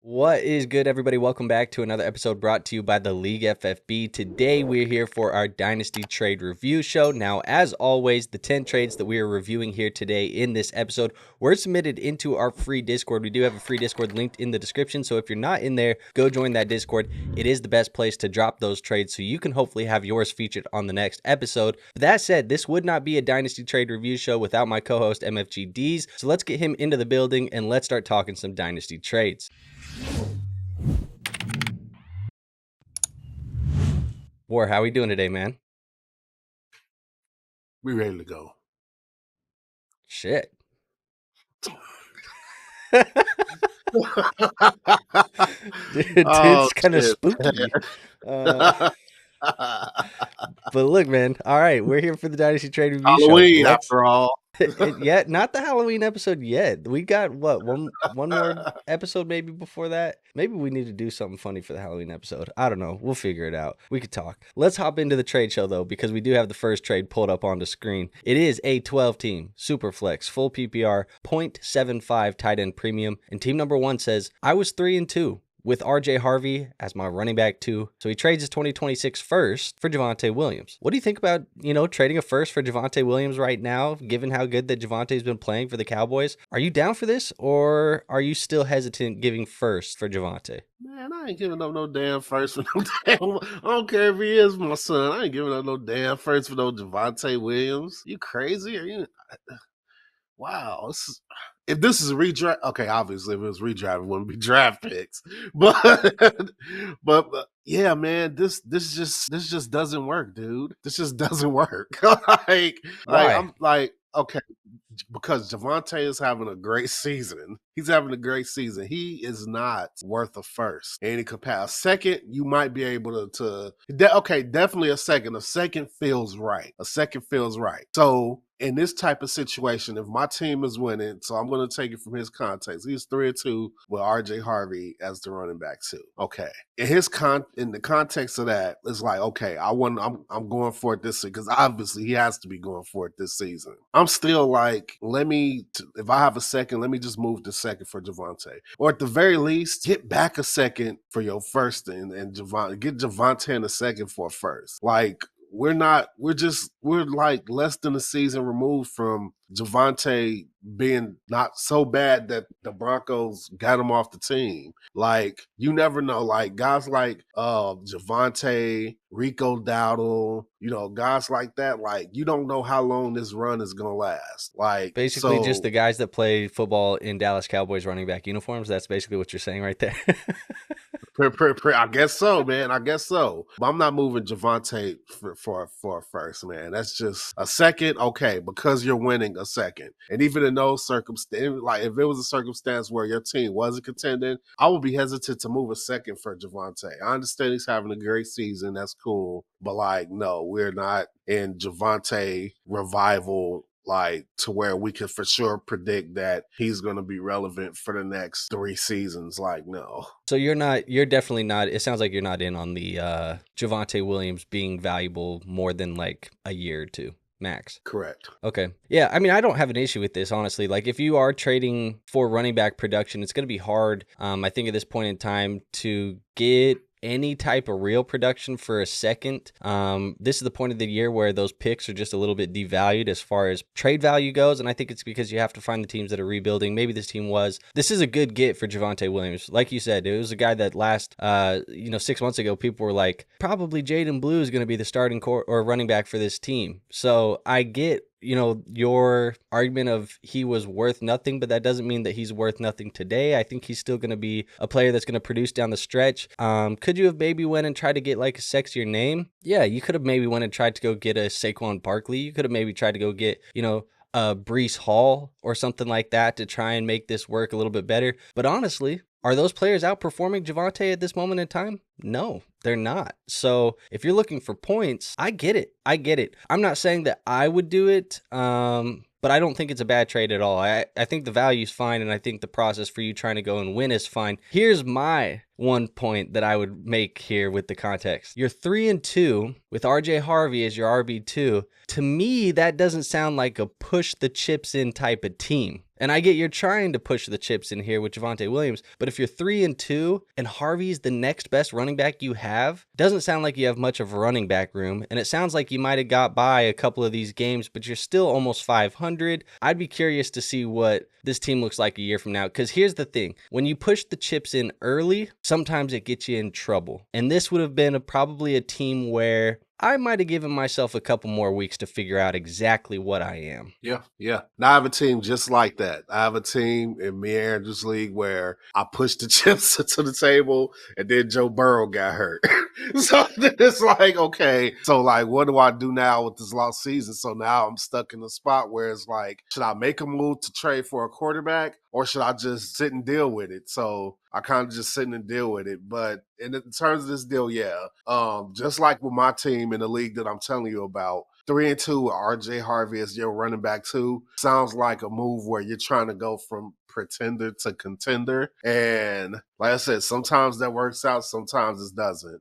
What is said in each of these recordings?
What is good, everybody? Welcome back to another episode brought to you by the League FFB. Today, we're here for our Dynasty Trade Review Show. Now, as always, the 10 trades that we are reviewing here today in this episode were submitted into our free Discord. We do have a free Discord linked in the description, so if you're not in there, go join that Discord. It is the best place to drop those trades, so you can hopefully have yours featured on the next episode. But that said, this would not be a Dynasty Trade Review Show without my co-host, MFGDs. So let's get him into the building, and let's start talking some Dynasty trades. War, how we doing today, man? We ready to go. Shit. Dude's kind of spooky. But look, man. All right, we're here for the Dynasty Trade Review Halloween, Show. after all. Yeah, not the Halloween episode yet. We got what one more episode maybe before that. Maybe we need to do something funny for the Halloween episode. I don't know. We'll figure it out. We could talk. Let's hop into the trade show though, because we do have the first trade pulled up on the screen. It is a 12-team super flex full PPR 0.75 tight end premium, and team number 1 says I was 3-2. With RJ Harvey as my running back 2. So he trades his 2026 first for Javonte Williams. What do you think about, trading a first for Javonte Williams right now, given how good that Javonte's been playing for the Cowboys? Are you down for this, or are you still hesitant giving first for Javonte? Man, I ain't giving up no damn first for no damn. I don't care if he is my son. I ain't giving up no damn first for no Javonte Williams. You crazy? Are you? Wow. If this is a redraft, okay, obviously if it was redraft, it wouldn't be draft picks. But yeah, man, this just doesn't work, dude. This just doesn't work. Why? I'm like, okay, because Javonte is having a great season. He's having a great season. He is not worth a first. And he could pass second. You might be able to definitely a second. A second feels right. So in this type of situation, if my team is winning, so I'm going to take it from his context. He's 3-2 with RJ Harvey as the running back 2. Okay. In the context of that, it's like, okay, I'm going for it this season because obviously he has to be going for it this season. I'm still like, if I have a second, let me just move the second for Javonte. Or at the very least, get back a second for your first and Javonte. Get Javonte in a second for a first. Like, we're like less than a season removed from Javonte being not so bad that the Broncos got him off the team. Like, you never know. Like, guys like Javonte, Rico Dowdle, guys like that, like, you don't know how long this run is going to last. Like, basically just the guys that play football in Dallas Cowboys running back uniforms. That's basically what you're saying right there. I guess so, man. I guess so. But I'm not moving Javonte for a first, man. That's just a second, okay, because you're winning a second. And even in those circumstances, like if it was a circumstance where your team wasn't contending, I would be hesitant to move a second for Javonte. I understand he's having a great season. That's cool. But like, no, we're not in Javonte revival, like to where we can for sure predict that he's going to be relevant for the next 3 seasons. Like, no. So you're definitely not, it sounds like you're not in on the Javonte Williams being valuable more than like a year or 2 max. Correct. Okay. Yeah, I mean, I don't have an issue with this, honestly. Like, if you are trading for running back production, it's going to be hard, I think, at this point in time to get any type of real production for a second. This is the point of the year where those picks are just a little bit devalued as far as trade value goes, and I think it's because you have to find the teams that are rebuilding. Maybe this team was. This is a good get for Javonte Williams. Like you said, it was a guy that last 6 months ago, people were like, probably Jaden Blue is going to be the starting or running back for this team. So I get your argument of he was worth nothing, but that doesn't mean that he's worth nothing today. I think he's still going to be a player that's going to produce down the stretch. Could you have maybe went and tried to get like a sexier name? Yeah, you could have maybe went and tried to go get a Saquon Barkley. You could have maybe tried to go get, Breece Hall or something like that to try and make this work a little bit better. But honestly, are those players outperforming Javonte at this moment in time? No, they're not. So if you're looking for points, I get it. I'm not saying that I would do it, but I don't think it's a bad trade at all. I think the value's fine, and I think the process for you trying to go and win is fine. Here's my one point that I would make here with the context. You're 3-2 with RJ Harvey as your RB2. To me, that doesn't sound like a push the chips in type of team. And I get you're trying to push the chips in here with Javonte Williams, but if you're 3-2 and Harvey's the next best running back you have, doesn't sound like you have much of running back room. And it sounds like you might have got by a couple of these games, but you're still almost 500. I'd be curious to see what this team looks like a year from now. Because here's the thing. When you push the chips in early, sometimes it gets you in trouble. And this would have been probably a team where I might have given myself a couple more weeks to figure out exactly what I am. Yeah. Now I have a team just like that. I have a team in me and Andrew's league where I pushed the chips to the table and then Joe Burrow got hurt. So it's like, okay, so like, what do I do now with this lost season? So now I'm stuck in a spot where it's like, should I make a move to trade for a quarterback or should I just sit and deal with it? So I kind of just sit and deal with it. But in terms of this deal, yeah, just like with my team in the league that I'm telling you about, 3-2 with RJ Harvey as your running back too sounds like a move where you're trying to go from pretender to contender. And like I said, sometimes that works out, sometimes it doesn't.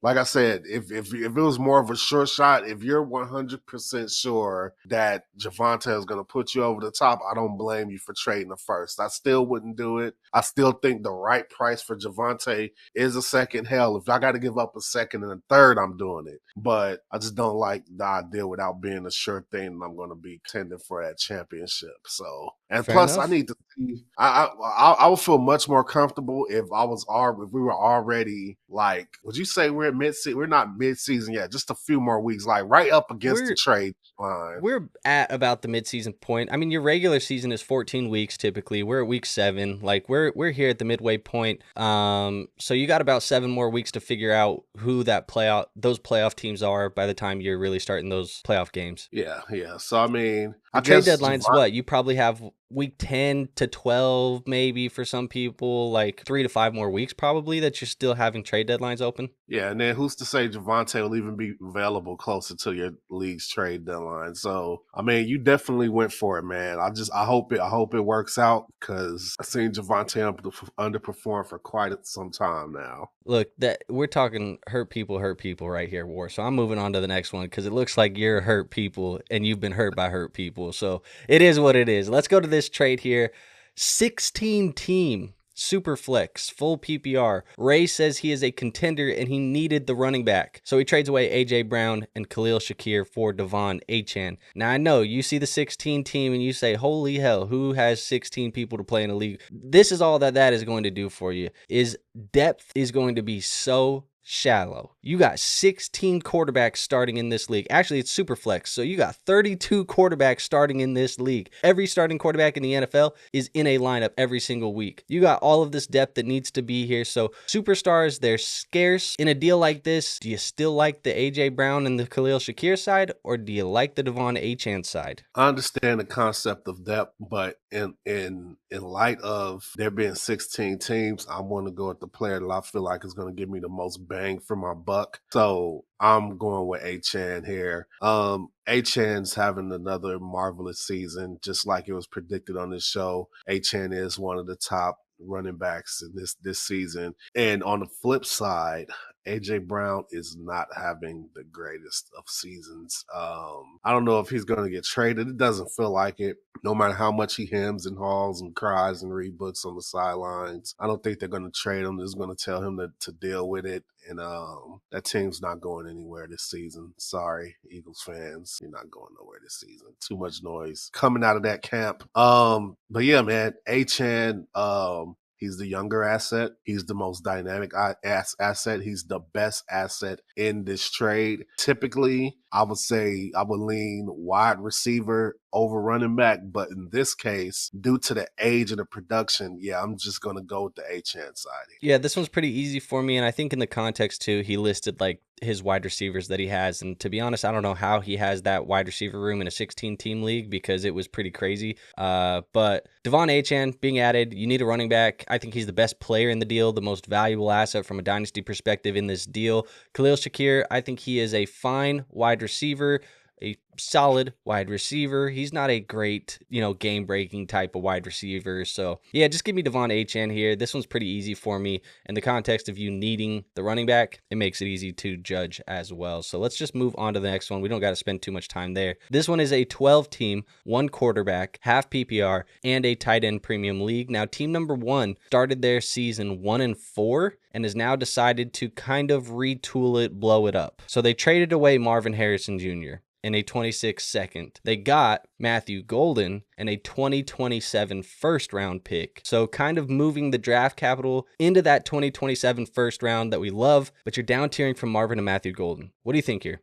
Like I said, if it was more of a sure shot, if you're 100% sure that Javonte is going to put you over the top, I don't blame you for trading the first. I still wouldn't do it. I still think the right price for Javonte is a second. Hell, if I got to give up a second and a third, I'm doing it. But I just don't like the idea without being a sure thing I'm going to be contending for that championship. So, and Fair plus, enough. I need to see. I would feel much more comfortable if we were already like. Would you say we're at mid-season? We're not mid-season yet. Just a few more weeks, like right up against the trade line. We're at about the midseason point. I mean, your regular season is 14 weeks typically. We're at week 7. Like we're here at the midway point. So you got about 7 more weeks to figure out who those playoff teams are by the time you're really starting those playoff games. Yeah. So I mean, the trade deadline's what? You probably have week 10 to 12 maybe for some people, like 3 to 5 more weeks probably that you're still having trade deadlines open. Yeah, and then who's to say Javonte will even be available closer to your league's trade deadline? So I mean, you definitely went for it, man. I hope it works out because I've seen Javonte underperform for quite some time now. Look, that we're talking hurt people right here, War. So I'm moving on to the next one because it looks like you're hurt people and you've been hurt by hurt people. So it is what it is. Let's go to this trade here. 16-team super flex, full PPR. Ray says he is a contender and he needed the running back. So he trades away A.J. Brown and Khalil Shakir for Devon Achane. Now I know you see the 16 team and you say, holy hell, who has 16 people to play in a league? This is all that is going to do for you. Is depth is going to be so shallow. You got 16 quarterbacks starting in this league. Actually, it's super flex. So you got 32 quarterbacks starting in this league. Every starting quarterback in the NFL is in a lineup every single week. You got all of this depth that needs to be here. So superstars, they're scarce. In a deal like this, do you still like the A.J. Brown and the Khalil Shakir side, or do you like the Devon Achane side? I understand the concept of depth, but in light of there being 16 teams, I want to go with the player that I feel like is going to give me the most bang for my buck. So I'm going with Achane here. Achane's having another marvelous season, just like it was predicted on this show. Achane is one of the top running backs in this season. And on the flip side, A.J. Brown is not having the greatest of seasons. I don't know if he's going to get traded. It doesn't feel like it. No matter how much he hems and haws and cries and read books on the sidelines, I don't think they're going to trade him. They're just going to tell him to deal with it. And that team's not going anywhere this season. Sorry, Eagles fans. You're not going nowhere this season. Too much noise coming out of that camp. But yeah, man, Achane, he's the younger asset. He's the most dynamic asset. He's the best asset in this trade. Typically, I would say I would lean wide receiver over running back. But in this case, due to the age and the production, yeah, I'm just going to go with the Achane side. Yeah, this one's pretty easy for me. And I think in the context, too, he listed like his wide receivers that he has. And to be honest, I don't know how he has that wide receiver room in a 16-team league because it was pretty crazy. But Devon Achane being added, you need a running back. I think he's the best player in the deal, the most valuable asset from a dynasty perspective in this deal. Khalil Shakir, I think he is a fine wide receiver. a solid wide receiver. He's not a great, game-breaking type of wide receiver. So, yeah, just give me Javonte Achane here. This one's pretty easy for me. In the context of you needing the running back, it makes it easy to judge as well. So let's just move on to the next one. We don't got to spend too much time there. This one is a 12-team, 1 quarterback, half PPR, and a tight end premium league. Now, team number 1 started their season 1-4 and has now decided to kind of retool it, blow it up. So they traded away Marvin Harrison Jr. in a 26 second. They got Matthew Golden and a 2027 first round pick. So kind of moving the draft capital into that 2027 first round that we love, but you're down tiering from Marvin and Matthew Golden. What do you think here?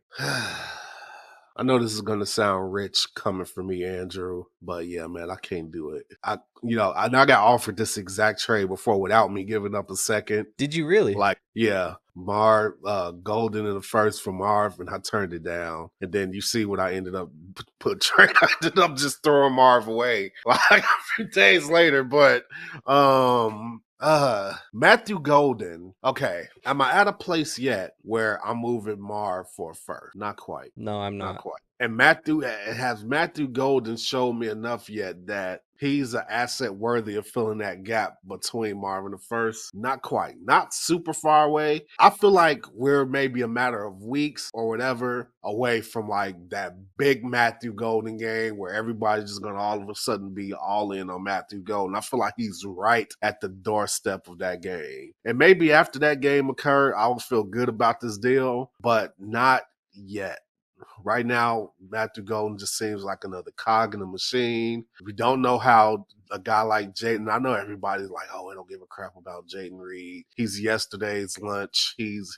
I know this is going to sound rich coming from me, Andrew, but yeah, man, I can't do it. I got offered this exact trade before without me giving up a second. Did you really? Yeah, Golden in the first for Marv, and I turned it down. And then you see what I ended up put Trey. I ended up just throwing Marv away like a few days later. But Matthew Golden. Okay, am I at a place yet where I'm moving Marv for a first? Not quite. No, I'm not. Not quite. And has Matthew Golden showed me enough yet that he's an asset worthy of filling that gap between Marvin the first? Not quite. Not super far away. I feel like we're maybe a matter of weeks or whatever away from like that big Matthew Golden game where everybody's just going to all of a sudden be all in on Matthew Golden. I feel like he's right at the doorstep of that game. And maybe after that game occurred, I would feel good about this deal, but not yet. Right now, Matthew Golden just seems like another cog in the machine. We don't know how a guy like Jayden, I know everybody's like, oh, I don't give a crap about Jayden Reed. He's yesterday's lunch. He's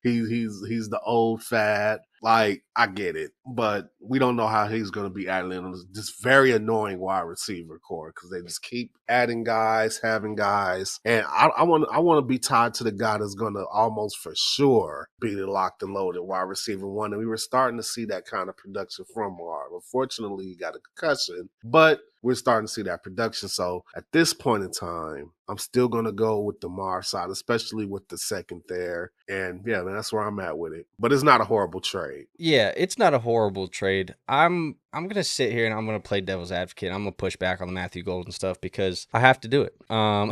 the old fad. Like, I get it, but we don't know how he's going to be adding on this very annoying wide receiver core because they just keep adding guys, having guys, and I want to be tied to the guy that's going to almost for sure be the locked and loaded wide receiver one, and we were starting to see that kind of production from Marv. Unfortunately, he got a concussion, but we're starting to see that production. So at this point in time, I'm still going to go with the Marv side, especially with the second there. And yeah, man, that's where I'm at with it. But it's not a horrible trade. Yeah, it's not a horrible trade. I'm going to sit here and I'm going to play devil's advocate. I'm going to push back on the Matthew Golden stuff because I have to do it. I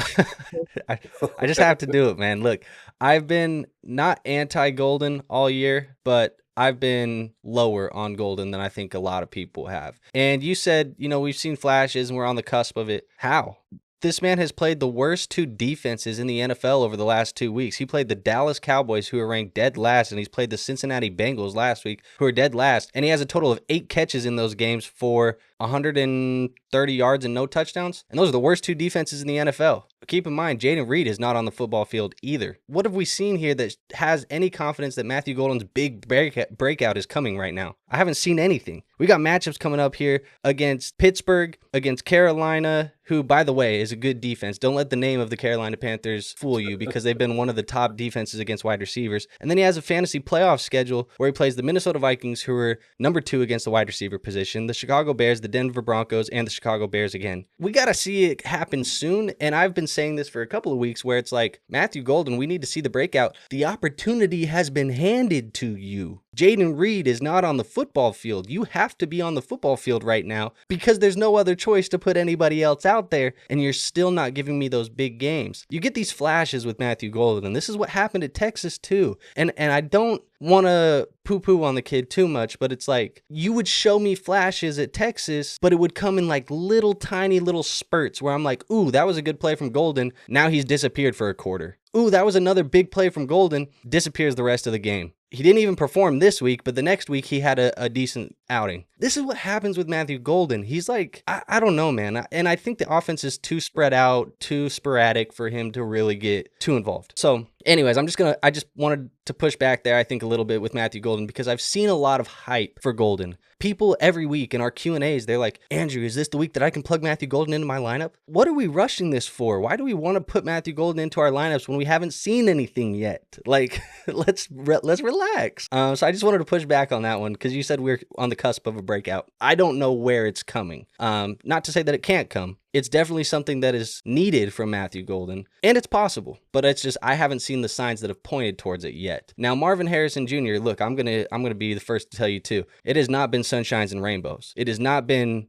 just have to do it, man. Look, I've been not anti-Golden all year, but I've been lower on Golden than I think a lot of people have. And you said, we've seen flashes and we're on the cusp of it. How? This man has played the worst 2 defenses in the NFL over the last 2 weeks. He played the Dallas Cowboys, who are ranked dead last, and he's played the Cincinnati Bengals last week, who are dead last. And he has a total of 8 catches in those games for 130 yards and no touchdowns. And those are the worst 2 defenses in the NFL. But keep in mind, Jayden Reed is not on the football field either. What have we seen here that has any confidence that Matthew Golden's big breakout is coming right now? I haven't seen anything. We got matchups coming up here against Pittsburgh, against Carolina, who, by the way, is a good defense. Don't let the name of the Carolina Panthers fool you because they've been one of the top defenses against wide receivers. And then he has a fantasy playoff schedule where he plays the Minnesota Vikings, who are number 2 against the wide receiver position, the Chicago Bears, the Denver Broncos, and the Chicago Bears again. We got to see it happen soon, and I've been saying this for a couple of weeks where it's like, Matthew Golden, we need to see the breakout. The opportunity has been handed to you. Jayden Reed is not on the football field. You have to be on the football field right now because there's no other choice to put anybody else out there, and you're still not giving me those big games. You get these flashes with Matthew Golden, and this is what happened at Texas too. And I don't want to poo-poo on the kid too much, but it's like, you would show me flashes at Texas, but it would come in like little tiny little spurts where I'm like, ooh, that was a good play from Golden. Now he's disappeared for a quarter. Ooh, that was another big play from Golden. Disappears the rest of the game. He didn't even perform this week, but the next week he had a decent outing. This is what happens with Matthew Golden. He's like, I don't know, man. And I think the offense is too spread out, too sporadic for him to really get too involved. So anyways, I just wanted to push back there, I think, a little bit with Matthew Golden because I've seen a lot of hype for Golden. People every week in our Q&As, they're like, Andrew, is this the week that I can plug Matthew Golden into my lineup? What are we rushing this for? Why do we want to put Matthew Golden into our lineups when we haven't seen anything yet? Like, let's relax. So I just wanted to push back on that one because you said we're on the cusp of a breakout. I don't know where it's coming. Not to say that it can't come, It's definitely something that is needed from Matthew Golden, and it's possible, but it's just I haven't seen the signs that have pointed towards it yet. Now, Marvin Harrison Jr., look, I'm gonna be the first to tell you too. It has not been sunshines and rainbows. It has not been,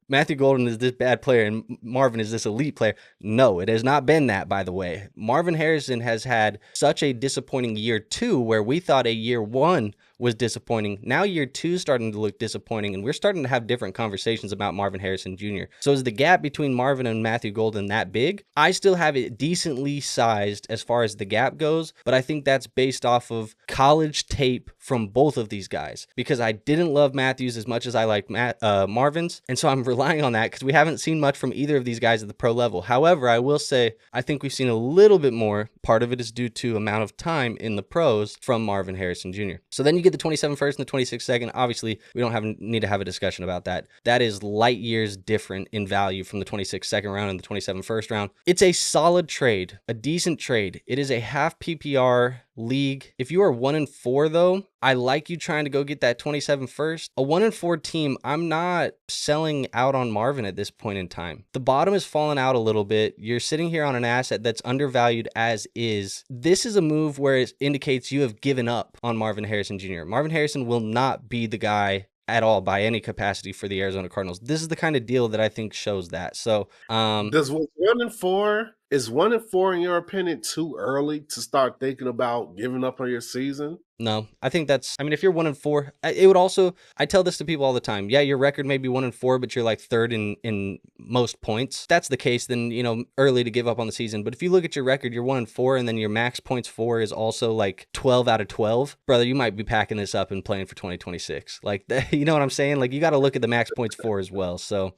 Matthew Golden is this bad player and Marvin is this elite player. No, it has not been that, by the way. Marvin Harrison has had such a disappointing year 2 where we thought a year 1 was disappointing. Now year 2 is starting to look disappointing, and we're starting to have different conversations about Marvin Harrison Jr. So is the gap between Marvin and Matthew Golden that big? I still have it decently sized as far as the gap goes, but I think that's based off of college tape from both of these guys, because I didn't love Matthews as much as I liked Marvin's, and so I'm relying on that because we haven't seen much from either of these guys at the pro level. However, I will say I think we've seen a little bit more. Part of it is due to amount of time in the pros from Marvin Harrison Jr. So then you get the 27 first and the 26 second. Obviously, we don't need to have a discussion about that. That is light years different in value from the 26 second round and the 27 first round. It's a solid trade, a decent trade. It is a half PPR league. If you are 1-4 though, I like you trying to go get that 27 first. A 1-4 team, I'm not selling out on Marvin at this point in time. The bottom has fallen out a little bit. You're sitting here on an asset that's undervalued as is. This is a move where it indicates you have given up on Marvin Harrison Jr. Marvin Harrison will not be the guy at all by any capacity for the Arizona Cardinals. This is the kind of deal that I think shows that. So, does 1-4 is 1-4 in your opinion too early to start thinking about giving up on your season? No, I think if you're 1-4, it would also, I tell this to people all the time. Yeah, your record may be 1-4, but you're like third in most points. If that's the case, then, early to give up on the season. But if you look at your record, you're 1-4, and then your max points for is also like 12 out of 12. Brother, you might be packing this up and playing for 2026. Like, you know what I'm saying? Like, you got to look at the max points for as well. So,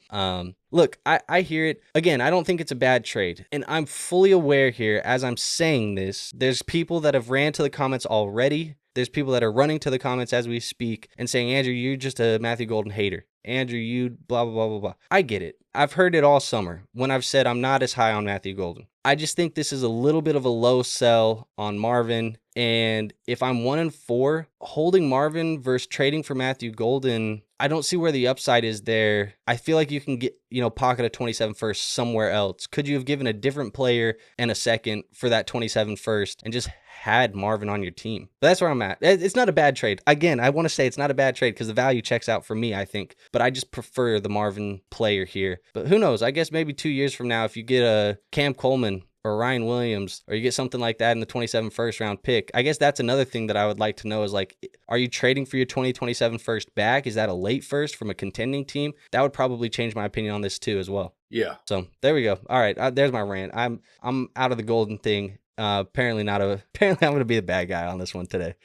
look, I hear it. Again, I don't think it's a bad trade. And I'm fully aware here, as I'm saying this, there's people that have ran to the comments already. There's people that are running to the comments as we speak and saying, Andrew, you're just a Matthew Golden hater. Andrew, you blah, blah, blah, blah, blah. I get it. I've heard it all summer when I've said I'm not as high on Matthew Golden. I just think this is a little bit of a low sell on Marvin. And if I'm 1-4, holding Marvin versus trading for Matthew Golden, I don't see where the upside is there. I feel like you can get, pocket a 27 first somewhere else. Could you have given a different player and a second for that 27 first and just had Marvin on your team? But that's where I'm at. It's not a bad trade. Again, I want to say it's not a bad trade because the value checks out for me, I think. But I just prefer the Marvin player here. But who knows? I guess maybe 2 years from now, if you get a Cam Coleman or Ryan Williams, or you get something like that in the 27 first round pick, I guess that's another thing that I would like to know is like, are you trading for your 2027 first back? Is that a late first from a contending team? That would probably change my opinion on this too as well. Yeah. So there we go. All right, there's my rant. I'm out of the Golden thing. Apparently I'm going to be the bad guy on this one today.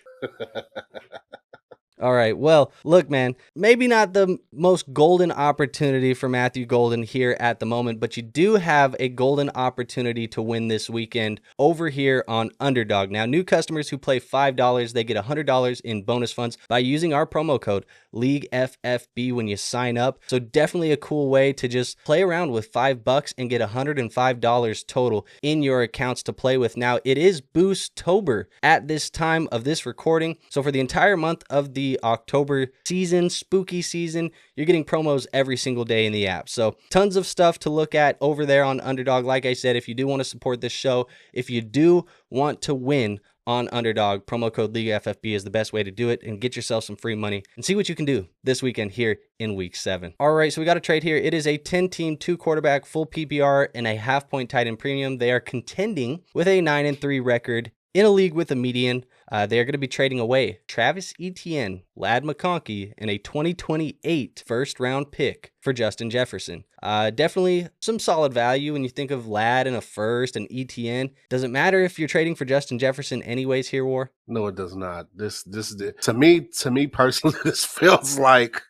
All right. Well, look, man, maybe not the most golden opportunity for Matthew Golden here at the moment, but you do have a golden opportunity to win this weekend over here on Underdog. Now, new customers who play $5, they get $100 in bonus funds by using our promo code LeagueFFB when you sign up. So definitely a cool way to just play around with $5 and get $105 total in your accounts to play with. Now, it is Boostober at this time of this recording. So for the entire month of the October season, spooky season, you're getting promos every single day in the app. So tons of stuff to look at over there on Underdog. Like I said, if you do want to support this show, if you do want to win on Underdog, promo code LeagueFFB is the best way to do it and get yourself some free money and see what you can do this weekend here in week 7. All right, so we got a trade here. It is a 10-team, 2-quarterback, full PPR, and a half-point tight end premium. They are contending with a 9-3 record in a league with a median. They are going to be trading away Travis Etienne, Lad McConkey, and a 2028 first-round pick for Justin Jefferson. Definitely some solid value when you think of Lad and a first and Etienne. Does it matter if you're trading for Justin Jefferson anyways here, War? No, it does not. This to me personally, this feels like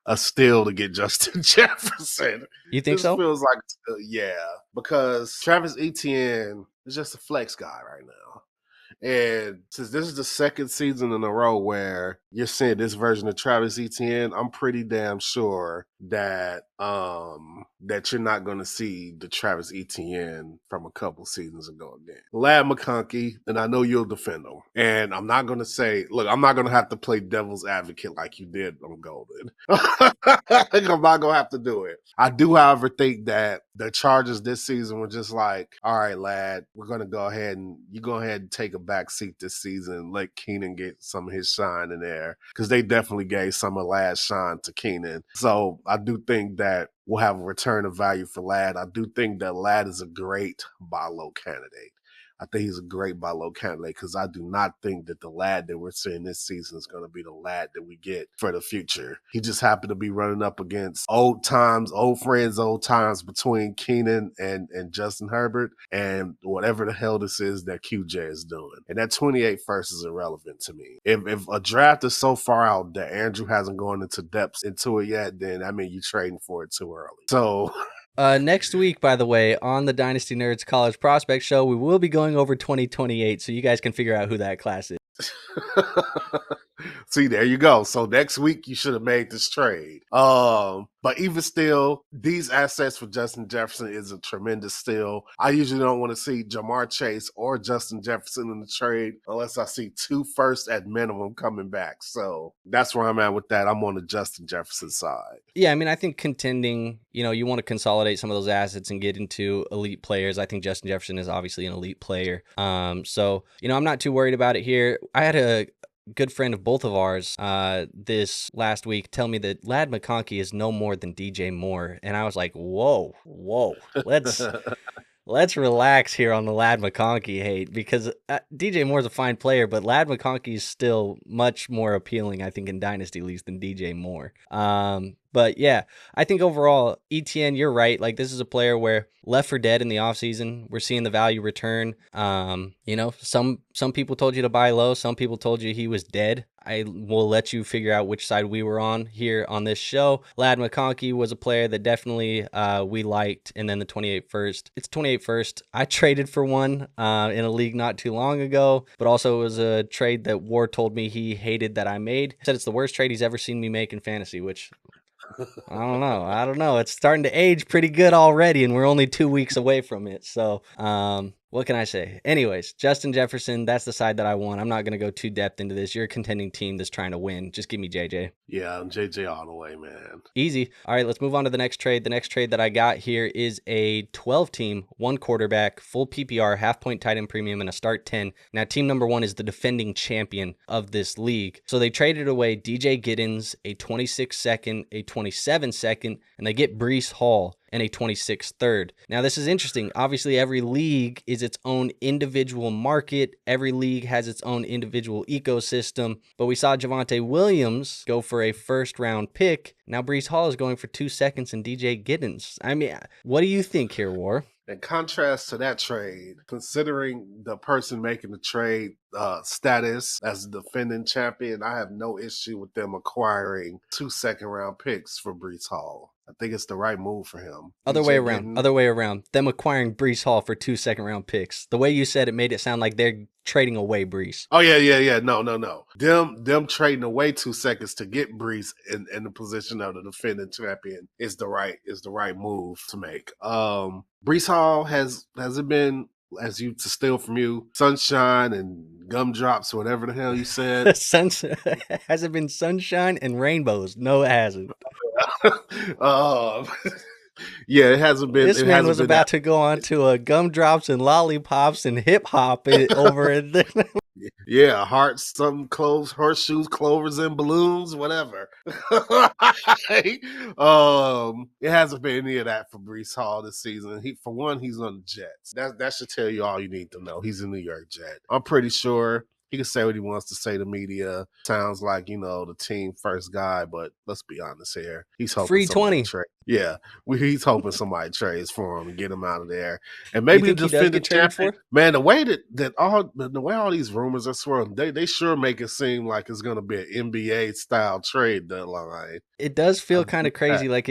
a steal to get Justin Jefferson. You think so? Feels like yeah, because Travis Etienne is just a flex guy right now. And since this is the second season in a row where you're seeing this version of Travis Etienne, I'm pretty damn sure that you're not going to see the Travis Etienne from a couple seasons ago again. Lad McConkey, and I know you'll defend him. And I'm not going to say, look, I'm not going to have to play devil's advocate like you did on Golden. I'm not going to have to do it. I do, however, think that the Chargers this season were just like, all right, lad, we're going to go ahead and take a back seat this season and let Keenan get some of his shine in there, because they definitely gave some of Lad's shine to Keenan. So I do think that we'll have a return of value for Lad. I do think that Lad is a great buy low candidate. I think he's a great buy low candidate, because I do not think that the Lad that we're seeing this season is going to be the Lad that we get for the future. He just happened to be running up against old times between Keenan and Justin Herbert, and whatever the hell this is that QJ is doing. And that 28 first is irrelevant to me. If a draft is so far out that Andrew hasn't gone into depths into it yet, then I mean, you're trading for it too early. So... next week, by the way, on the Dynasty Nerds College Prospect Show, we will be going over 2028, so you guys can figure out who that class is. See, there you go. So next week you should have made this trade. But even still, these assets for Justin Jefferson is a tremendous steal. I usually don't want to see Jamar Chase or Justin Jefferson in the trade unless I see 2 firsts at minimum coming back. So that's where I'm at with that. I'm on the Justin Jefferson side. Yeah, I mean, I think contending, you want to consolidate some of those assets and get into elite players. I think Justin Jefferson is obviously an elite player. So, I'm not too worried about it here. I had a good friend of both of ours this last week tell me that Lad McConkey is no more than DJ Moore, and I was like, whoa, let's relax here on the Lad McConkey hate, because DJ Moore's a fine player, but Lad McConkey is still much more appealing, I think, in Dynasty leagues than DJ Moore. But yeah, I think overall, Etienne, you're right. Like, this is a player where left for dead in the offseason, we're seeing the value return. Some people told you to buy low. Some people told you he was dead. I will let you figure out which side we were on here on this show. Lad McConkey was a player that definitely we liked. And then the 28 first. It's 28 first. I traded for one in a league not too long ago, but also it was a trade that War told me he hated that I made. He said it's the worst trade he's ever seen me make in fantasy, which... I don't know. It's starting to age pretty good already, and we're only 2 weeks away from it. So, what can I say? Anyways, Justin Jefferson, that's the side that I want. I'm not going to go too depth into this. You're a contending team that's trying to win. Just give me JJ. Yeah, I'm JJ all the way, man. Easy. All right, let's move on to the next trade. The next trade that I got here is a 12-team, 1 quarterback, full PPR, half-point tight end premium, and a start 10. Now, team number 1 is the defending champion of this league. So they traded away DJ Giddens, a 26-second, a 27-second, and they get Breece Hall and a 26th third. Now, this is interesting. Obviously, every league is its own individual market. Every league has its own individual ecosystem. But we saw Javonte Williams go for a first-round pick. Now, Breece Hall is going for 2 seconds and DJ Giddens. I mean, what do you think here, War? In contrast to that trade, considering the person making the trade status as the defending champion, I have no issue with them acquiring 2 second-round picks for Breece Hall. I think it's the right move for him. Other way around. Them acquiring Breece Hall for 2 second-round picks. The way you said it made it sound like they're trading away Breece. Oh, yeah. No. Them trading away 2 seconds to get Breece in the position of the defending champion is the right move to make. Breece Hall has it been, as you to steal from you, sunshine and gumdrops, whatever the hell you said. Has it been sunshine and rainbows? No, it hasn't. Yeah, it hasn't been. This man was about to go on to a gumdrops and lollipops and hip hop over it. Yeah, hearts, some cloves, horseshoes, clovers, and balloons, whatever. It hasn't been any of that for Breece Hall this season. He's on the Jets. That should tell you all you need to know. He's a New York Jet. I'm pretty sure he can say what he wants to say to media. Sounds like, the team first guy, but let's be honest here. He's hoping free 20. Yeah, he's hoping somebody trades for him and get him out of there. And maybe just defend the champion. Man, the way all these rumors are swirling, they sure make it seem like it's going to be an NBA style trade deadline. It does feel kind of crazy. Like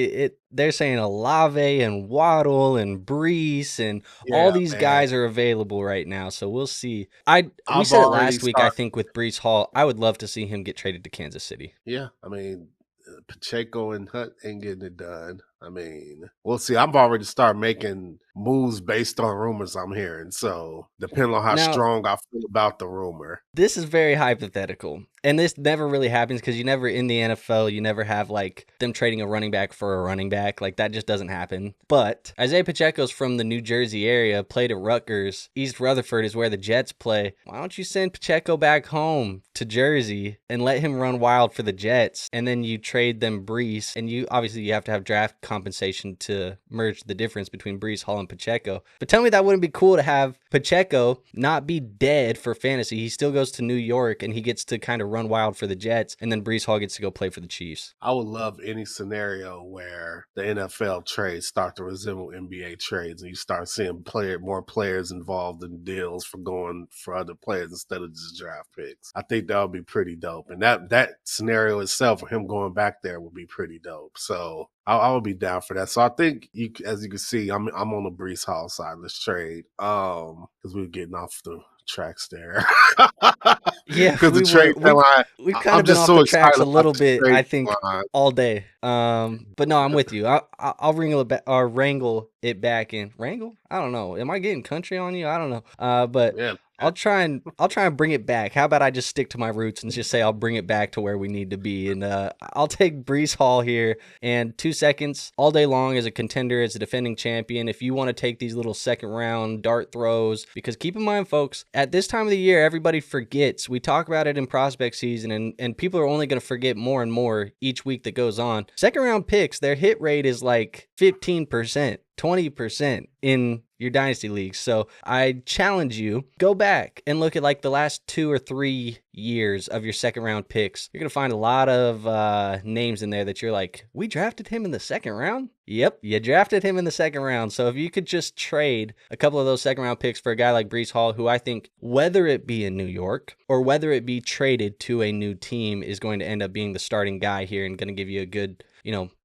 they're saying Olave and Waddle and Breece and all these guys are available right now. So we'll see. We said it last week, I think, with Breece Hall. I would love to see him get traded to Kansas City. Yeah, I mean, Pacheco and Hunt ain't getting it done. I mean, we'll see. I've already started making moves based on rumors I'm hearing. So depending on how Now, strong I feel about the rumor. this is very hypothetical, and this never really happens because you never in the NFL, you never have like them trading a running back for a running back. Like that just doesn't happen. But Isaiah Pacheco's from the New Jersey area, played at Rutgers. East Rutherford is where the Jets play. Why don't you send Pacheco back home to Jersey and let him run wild for the Jets? And then you trade them Breece, and you obviously you have to have draft compensation to merge the difference between Breece Hall and Pacheco. But tell me that wouldn't be cool to have Pacheco not be dead for fantasy. He still goes to New York and he gets to kind of run wild for the Jets, and then Breece Hall gets to go play for the Chiefs. I would love any scenario where the NFL trades start to resemble NBA trades and you start seeing more players involved in deals for going for other players instead of just draft picks. I think that would be pretty dope. And that scenario itself for him going back there would be pretty dope. So I would be down for that. So I think as you can see, I'm on the Breece Hall side. Let's trade. Because we're getting off the tracks there. Yeah, because the trade deadline. We've kind of been off the tracks a little bit, I think, all day. But no, I'm with you. I'll wrangle it back in. Wrangle? I don't know. Am I getting country on you? I don't know. But yeah. I'll try and bring it back. How about I just stick to my roots and just say I'll bring it back to where we need to be. And I'll take Breece Hall here and 2 seconds all day long as a contender, as a defending champion. If you want to take these little second round dart throws, because keep in mind, folks, at this time of the year, everybody forgets. We talk about it in prospect season, and people are only going to forget more and more each week that goes on. Second round picks, their hit rate is like 15%. 20% in your dynasty leagues. So I challenge you, go back and look at like the last 2 or 3 years of your second round picks. You're going to find a lot of names in there that you're like, we drafted him in the second round? Yep, you drafted him in the second round. So if you could just trade a couple of those second round picks for a guy like Breece Hall, who I think, whether it be in New York or whether it be traded to a new team, is going to end up being the starting guy here and going to give you a good,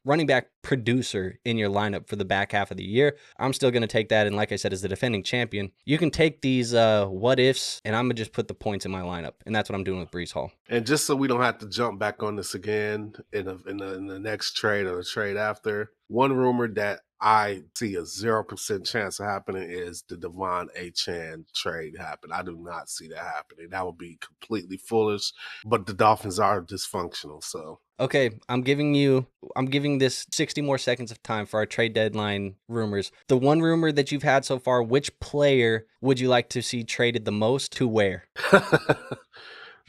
running back producer in your lineup for the back half of the year, I'm still going to take that. And like I said, as the defending champion, you can take these what ifs, and I'm going to just put the points in my lineup. And that's what I'm doing with Breece Hall. And just so we don't have to jump back on this again in the next trade or the trade after, one rumor that I see a 0% chance of happening is the Achane trade happen. I do not see that happening. That would be completely foolish, but the Dolphins are dysfunctional, so. Okay, I'm giving this 60 more seconds of time for our trade deadline rumors. The one rumor that you've had so far, which player would you like to see traded the most to where?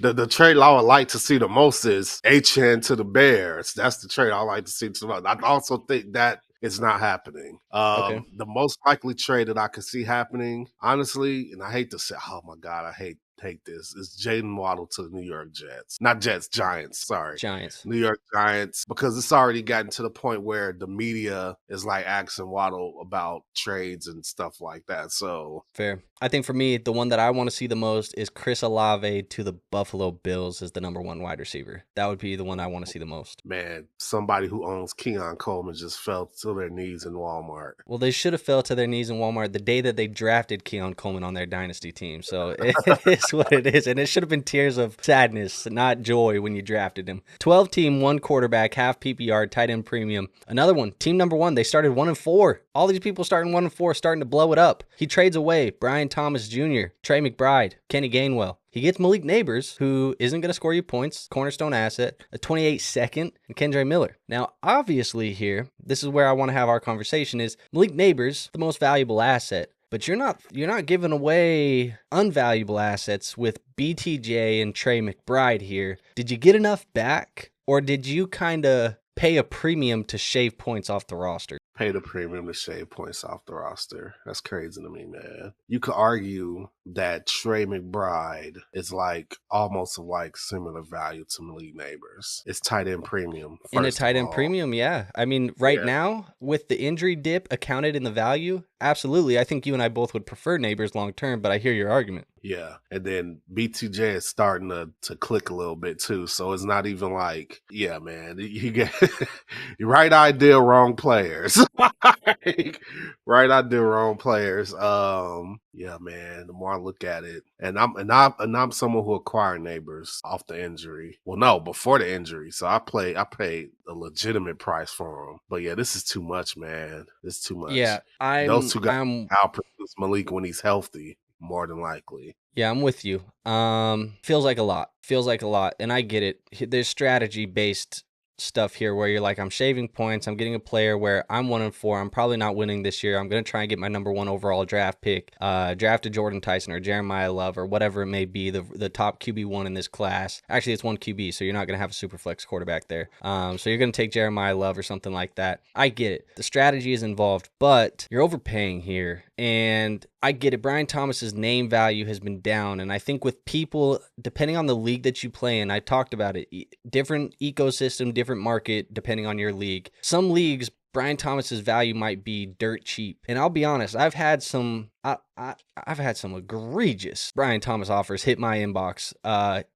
The trade I would like to see the most is Achane to the Bears. That's the trade I like to see the most. I also think that it's not happening. Okay. The most likely trade that I could see happening, honestly, and I hate to say, oh my God, I hate this, is Jaden Waddle to the New York Jets. Not Jets, Giants, sorry. Giants. New York Giants, because it's already gotten to the point where the media is like asking Waddle about trades and stuff like that. So fair. I think for me, the one that I want to see the most is Chris Olave to the Buffalo Bills as the number 1 wide receiver. That would be the one I want to see the most. Man, somebody who owns Keon Coleman just fell to their knees in Walmart. Well, they should have fell to their knees in Walmart the day that they drafted Keon Coleman on their dynasty team. So it is what it is. And it should have been tears of sadness, not joy, when you drafted him. 12 team, 1 quarterback, half PPR, tight end premium. Another one, team number 1, they started 1-4. All these people starting 1-4, starting to blow it up. He trades away Bryant Thomas Jr., Trey McBride, Kenny Gainwell. He gets Malik Nabers, who isn't going to score you points, cornerstone asset, a 28 second, and Kendre Miller. Now, obviously here, this is where I want to have our conversation, is Malik Nabers, the most valuable asset. But you're not giving away unvaluable assets with BTJ and Trey McBride here. Did you get enough back, or did you kind of pay a premium to shave points off the roster? Pay the premium to shave points off the roster. That's crazy to me, man. You could argue that Trey McBride is almost similar value to Malik Nabers. It's tight end premium. In a tight end premium, yeah. I mean, now, with the injury dip accounted in the value, absolutely. I think you and I both would prefer Nabers long term, but I hear your argument. Yeah, and then BTJ is starting to click a little bit too. So it's not even like, yeah, man, you get right idea, wrong players. Right idea, wrong players. Yeah, man. The more I look at it, and I'm someone who acquired Nabers off the injury. Well, no, before the injury. So I paid a legitimate price for him. But yeah, this is too much, man. This is too much. Yeah, Those two guys I'm outproduce Malik when he's healthy, more than likely. Yeah, I'm with you. Feels like a lot. Feels like a lot. And I get it. There's strategy based stuff here where you're like, I'm shaving points. I'm getting a player where I'm 1-4. I'm probably not winning this year. I'm going to try and get my number 1 overall draft pick, drafted Jordan Tyson or Jeremiah Love or whatever it may be, the top QB1 in this class. Actually, it's 1 QB, so you're not going to have a super flex quarterback there. So you're going to take Jeremiah Love or something like that. I get it. The strategy is involved, but you're overpaying here. And I get it. Brian Thomas's name value has been down. And I think with people, depending on the league that you play in, I talked about it, different ecosystem, different market, depending on your league. Some leagues, Brian Thomas's value might be dirt cheap. And I'll be honest, I've had some egregious Brian Thomas offers hit my inbox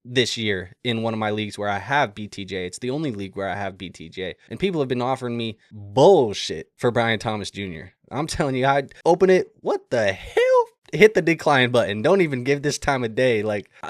this year in one of my leagues where I have BTJ. It's the only league where I have BTJ. And people have been offering me bullshit for Brian Thomas Jr. I'm telling you, I'd open it. What the hell? Hit the decline button. Don't even give this time of day.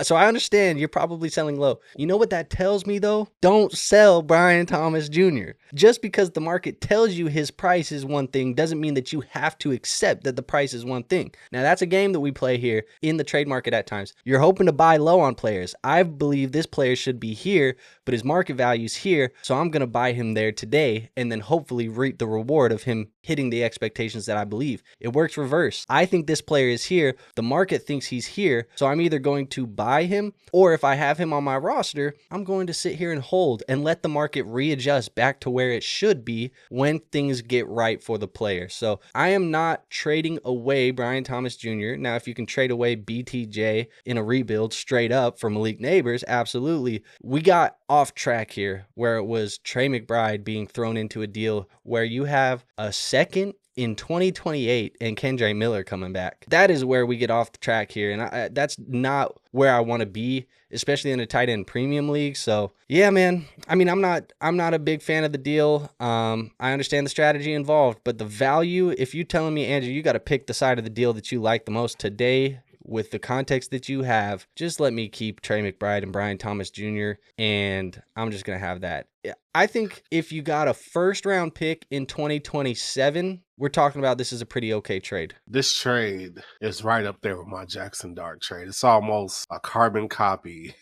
So I understand you're probably selling low. You know what that tells me though? Don't sell Brian Thomas Jr. Just because the market tells you his price is one thing doesn't mean that you have to accept that the price is one thing. Now that's a game that we play here in the trade market at times. You're hoping to buy low on players. I believe this player should be here, but his market value is here. So I'm going to buy him there today and then hopefully reap the reward of him hitting the expectations that I believe. It works reverse. I think this player is here. The market thinks he's here. So I'm either going to buy him, or if I have him on my roster, I'm going to sit here and hold and let the market readjust back to where it should be when things get right for the player. So I am not trading away Brian Thomas Jr. Now, if you can trade away BTJ in a rebuild straight up for Malik Nabers, absolutely. We got off track here where it was Trey McBride being thrown into a deal where you have a second in 2028 and Kendre Miller coming back. That is where we get off the track here, and that's not where I want to be, especially in a tight end premium league. So yeah, man, I mean, I'm not a big fan of the deal. I understand the strategy involved, but the value, if you're telling me, Andrew, you got to pick the side of the deal that you like the most today with the context that you have, just let me keep Trey McBride and Brian Thomas Jr., and I'm just going to have that. I think if you got a first round pick in 2027, we're talking about this is a pretty okay trade. This trade is right up there with my Jackson Dart trade. It's almost a carbon copy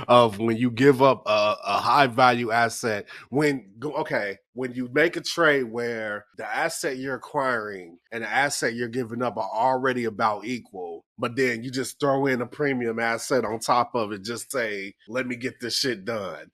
of when you give up a high value asset. When you make a trade where the asset you're acquiring and the asset you're giving up are already about equal, but then you just throw in a premium asset on top of it, just say, let me get this shit done.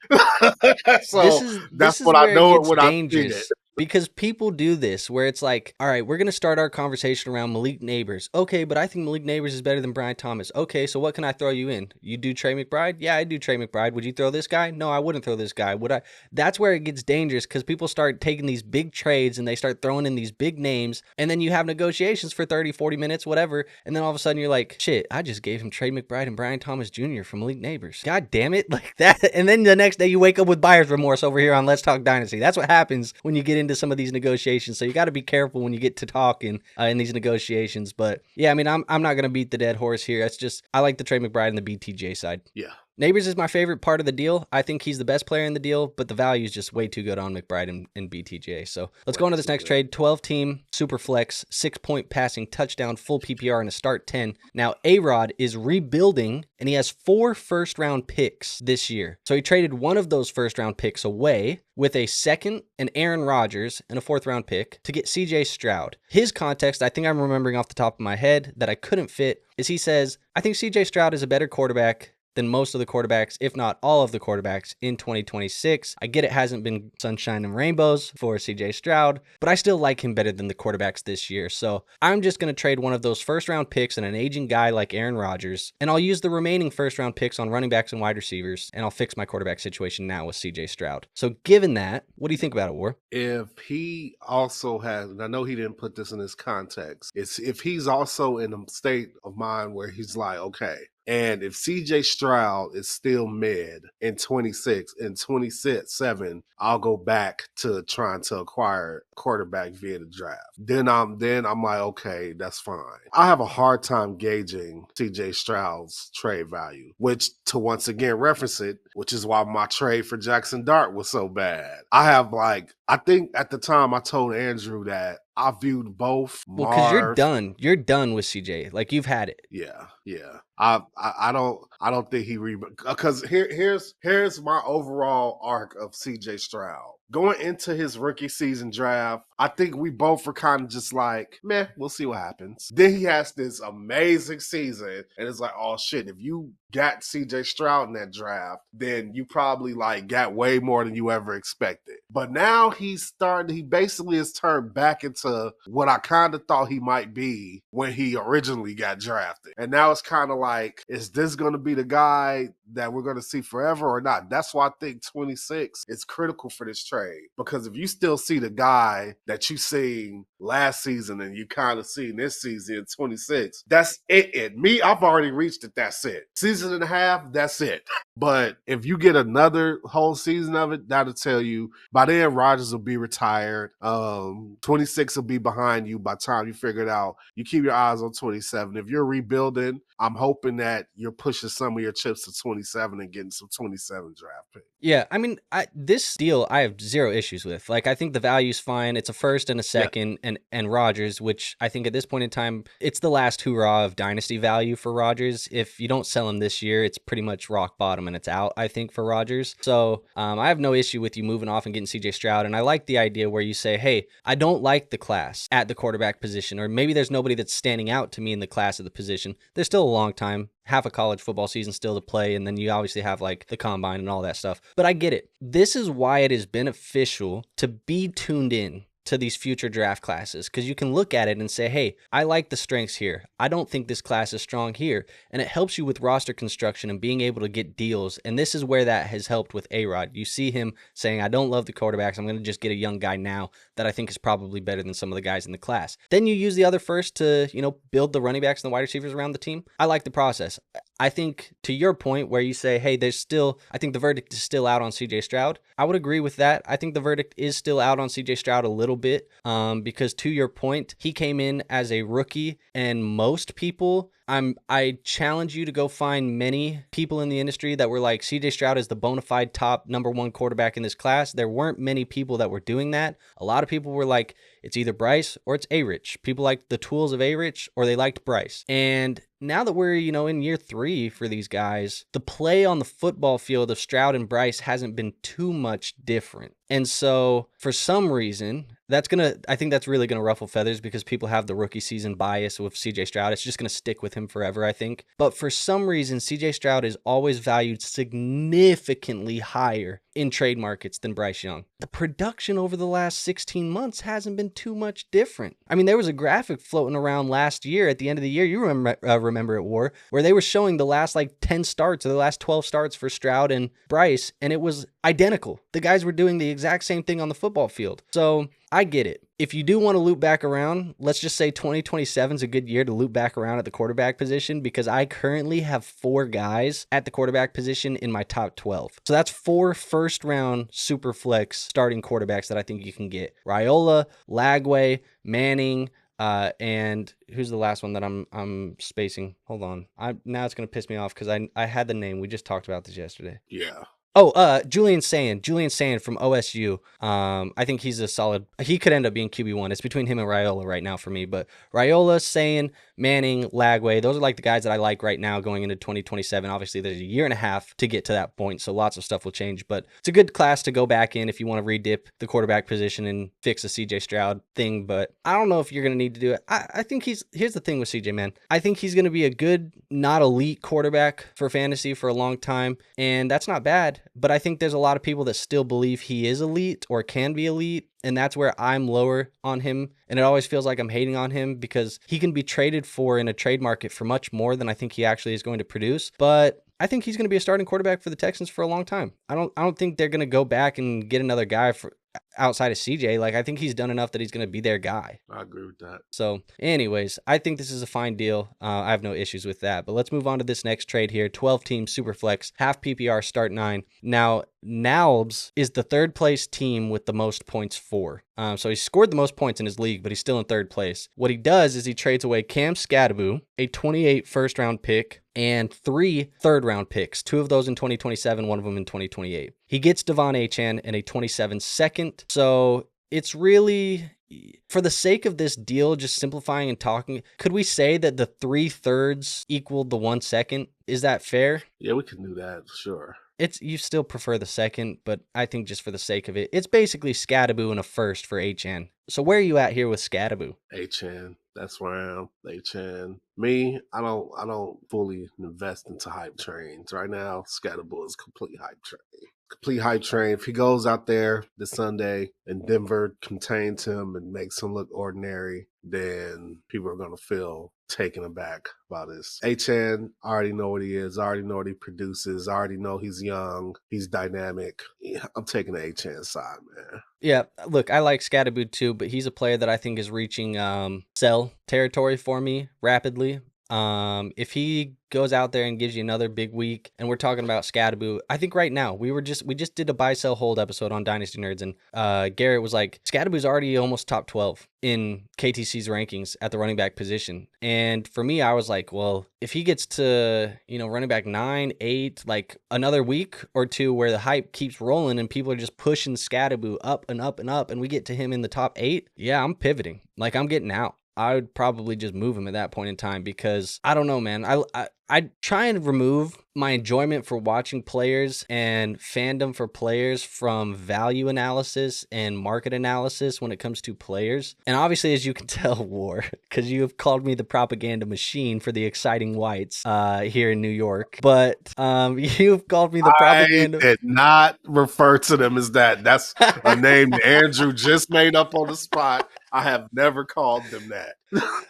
So that's what I know when I see it. Because people do this where it's like, all right, we're going to start our conversation around Malik Nabers. Okay, but I think Malik Nabers is better than Brian Thomas. Okay, so what can I throw you in? You do Trey McBride? Yeah, I do Trey McBride. Would you throw this guy? No, I wouldn't throw this guy. Would I? That's where it gets dangerous because people start taking these big trades and they start throwing in these big names. And then you have negotiations for 30, 40 minutes, whatever. And then all of a sudden you're like, shit, I just gave him Trey McBride and Brian Thomas Jr. from Malik Nabers. God damn it. Like that. And then the next day you wake up with buyer's remorse over here on Let's Talk Dynasty. That's what happens when you get into some of these negotiations. So you got to be careful when you get to talking in these negotiations. But yeah, I mean, I'm not going to beat the dead horse here. That's just, I like the Trey McBride and the BTJ side. Yeah. Nabers is my favorite part of the deal. I think he's the best player in the deal, but the value is just way too good on McBride and BTJ. So let's go on to this next trade. 12-team, super flex, 6-point passing, touchdown, full PPR, and a start 10. Now, A-Rod is rebuilding, and he has 4 first-round picks this year. So he traded one of those first-round picks away with a second, an Aaron Rodgers, and a 4th-round pick to get CJ Stroud. His context, I think I'm remembering off the top of my head that I couldn't fit, is he says, I think CJ Stroud is a better quarterback than most of the quarterbacks, if not all of the quarterbacks in 2026. I get it hasn't been sunshine and rainbows for CJ Stroud, but I still like him better than the quarterbacks this year. So I'm just going to trade one of those first round picks and an aging guy like Aaron Rodgers, and I'll use the remaining first round picks on running backs and wide receivers, and I'll fix my quarterback situation now with CJ Stroud. So given that, what do you think about it, War? If he also has, and I know he didn't put this in his context, it's if he's also in a state of mind where he's like, okay, and if CJ Stroud is still mid in 26, in 27, I'll go back to trying to acquire quarterback via the draft. Then I'm like, okay, that's fine. I have a hard time gauging CJ Stroud's trade value, which to once again reference it, which is why my trade for Jackson Dart was so bad. I think at the time I told Andrew that I viewed both. Well, because you're done. You're done with CJ. Like, you've had it. Yeah. I don't think he because here's my overall arc of CJ Stroud. Going into his rookie season draft, I think we both were kind of just like, meh, we'll see what happens. Then he has this amazing season, and it's like, oh shit, if you got CJ Stroud in that draft, then you probably like got way more than you ever expected. But now he basically has turned back into what I kind of thought he might be when he originally got drafted. And now it's kind of like, is this going to be the guy that we're going to see forever or not? That's why I think 26 is critical for this trade. Because if you still see the guy that you seen last season and you kind of seen this season in 26, that's it. Me, I've already reached it. That's it. Season and a half, that's it. But if you get another whole season of it, that'll tell you by then Rodgers will be retired. 26 will be behind you by the time you figure it out. You keep your eyes on 27. If you're rebuilding, I'm hoping that you're pushing some of your chips to 27 and getting some 27 draft picks. Yeah, I mean, this deal I have zero issues with. Like, I think the value's fine. It's a first and a second, and Rodgers, which I think at this point in time, it's the last hurrah of dynasty value for Rodgers. If you don't sell him this year, it's pretty much rock bottom and it's out, I think, for Rodgers. So I have no issue with you moving off and getting CJ Stroud, and I like the idea where you say, hey, I don't like the class at the quarterback position, or maybe there's nobody that's standing out to me in the class of the position. There's still a long time, half a college football season still to play, and then you obviously have like the combine and all that stuff. But I get it. This is why it is beneficial to be tuned in to these future draft classes, because you can look at it and say, hey, I like the strengths here. I don't think this class is strong here. And it helps you with roster construction and being able to get deals. And this is where that has helped with A-Rod. You see him saying, I don't love the quarterbacks. I'm going to just get a young guy now that I think is probably better than some of the guys in the class. Then you use the other first to, build the running backs and the wide receivers around the team. I like the process. I think to your point where you say, hey, I think the verdict is still out on CJ Stroud. I would agree with that. I think the verdict is still out on CJ Stroud a little bit, because to your point, he came in as a rookie, and most people, I challenge you to go find many people in the industry that were like, CJ Stroud is the bona fide top number one quarterback in this class. There weren't many people that were doing that. A lot of people were like, it's either Bryce or it's A-Rich. People liked the tools of A-Rich or they liked Bryce. And now that we're, in year 3 for these guys, the play on the football field of Stroud and Bryce hasn't been too much different. And so for some reason, I think that's really going to ruffle feathers because people have the rookie season bias with CJ Stroud. It's just going to stick with him forever, I think. But for some reason, CJ Stroud is always valued significantly higher in trade markets than Bryce Young. The production over the last 16 months hasn't been too much different. I mean, there was a graphic floating around last year at the end of the year. You remember it, War, where they were showing the last 10 starts or the last 12 starts for Stroud and Bryce, and it was identical. The guys were doing the exact same thing on the football field. So I get it. If you do want to loop back around, let's just say 2027 is a good year to loop back around at the quarterback position, because I currently have 4 guys at the quarterback position in my top 12. So that's 4 first-round super flex starting quarterbacks that I think you can get. Raiola, Lagway, Manning, and who's the last one that I'm spacing? Hold on. Now it's going to piss me off because I had the name. We just talked about this yesterday. Yeah. Julian Sand from OSU. I think he's a solid. He could end up being QB1. It's between him and Raiola right now for me. But Raiola, Sand, Manning, Lagway, those are like the guys that I like right now going into 2027. Obviously, there's a year and a half to get to that point, so lots of stuff will change. But it's a good class to go back in if you want to re-dip the quarterback position and fix the CJ Stroud thing. But I don't know if you're going to need to do it. I think here's the thing with CJ, man. I think he's going to be a good, not elite quarterback for fantasy for a long time, and that's not bad. But I think there's a lot of people that still believe he is elite or can be elite. And that's where I'm lower on him. And it always feels like I'm hating on him because he can be traded for in a trade market for much more than I think he actually is going to produce. But I think he's going to be a starting quarterback for the Texans for a long time. I don't think they're going to go back and get another guy for outside of CJ. Like, I think he's done enough that he's going to be their guy. I agree with that. So anyways, I think this is a fine deal. I have no issues with that. But let's move on to this next trade here. 12-team Superflex, half PPR, start 9. Now, Nalbs is the third place team with the most points for. So he scored the most points in his league, but he's still in third place. What he does is he trades away Cam Skattebo, a 28 first-round pick, and 3 third-round picks. 2 of those in 2027, 1 of them in 2028. He gets Achane and a 27 second. So it's really, for the sake of this deal, just simplifying and talking, could we say that the 3 thirds equaled the 1 second? Is that fair? Yeah, we can do that, sure. You still prefer the second, but I think just for the sake of it, it's basically Skattebo and a first for Achane. So where are you at here with Skattebo? Achane. That's where I am. Achane. Me, I don't fully invest into hype trains. Right now, Skattebo is complete hype train. Complete hype train. If he goes out there this Sunday and Denver contains him and makes him look ordinary, then people are going to feel taken aback by this. Achane, I already know what he is. I already know what he produces. I already know he's young. He's dynamic. Yeah, I'm taking the Achane side, man. Yeah, look, I like Skattebo too, but he's a player that I think is reaching sell territory for me rapidly. If he goes out there and gives you another big week, and we're talking about Skattebo, I think right now we just did a buy sell hold episode on Dynasty Nerds, and Garrett was like, Skattebo's already almost top 12 in KTC's rankings at the running back position. And for me, I was like, well, if he gets to, running back 9, 8, like another week or two where the hype keeps rolling and people are just pushing Skattebo up and up and up, and we get to him in the top 8, yeah, I'm pivoting. Like, I'm getting out. I would probably just move him at that point in time because I don't know, man. I try and remove my enjoyment for watching players and fandom for players from value analysis and market analysis when it comes to players. And obviously, as you can tell, War, because you have called me the propaganda machine for the exciting whites here in New York. But you've called me the propaganda. I did not refer to them as that. That's a name that Andrew just made up on the spot. I have never called them that.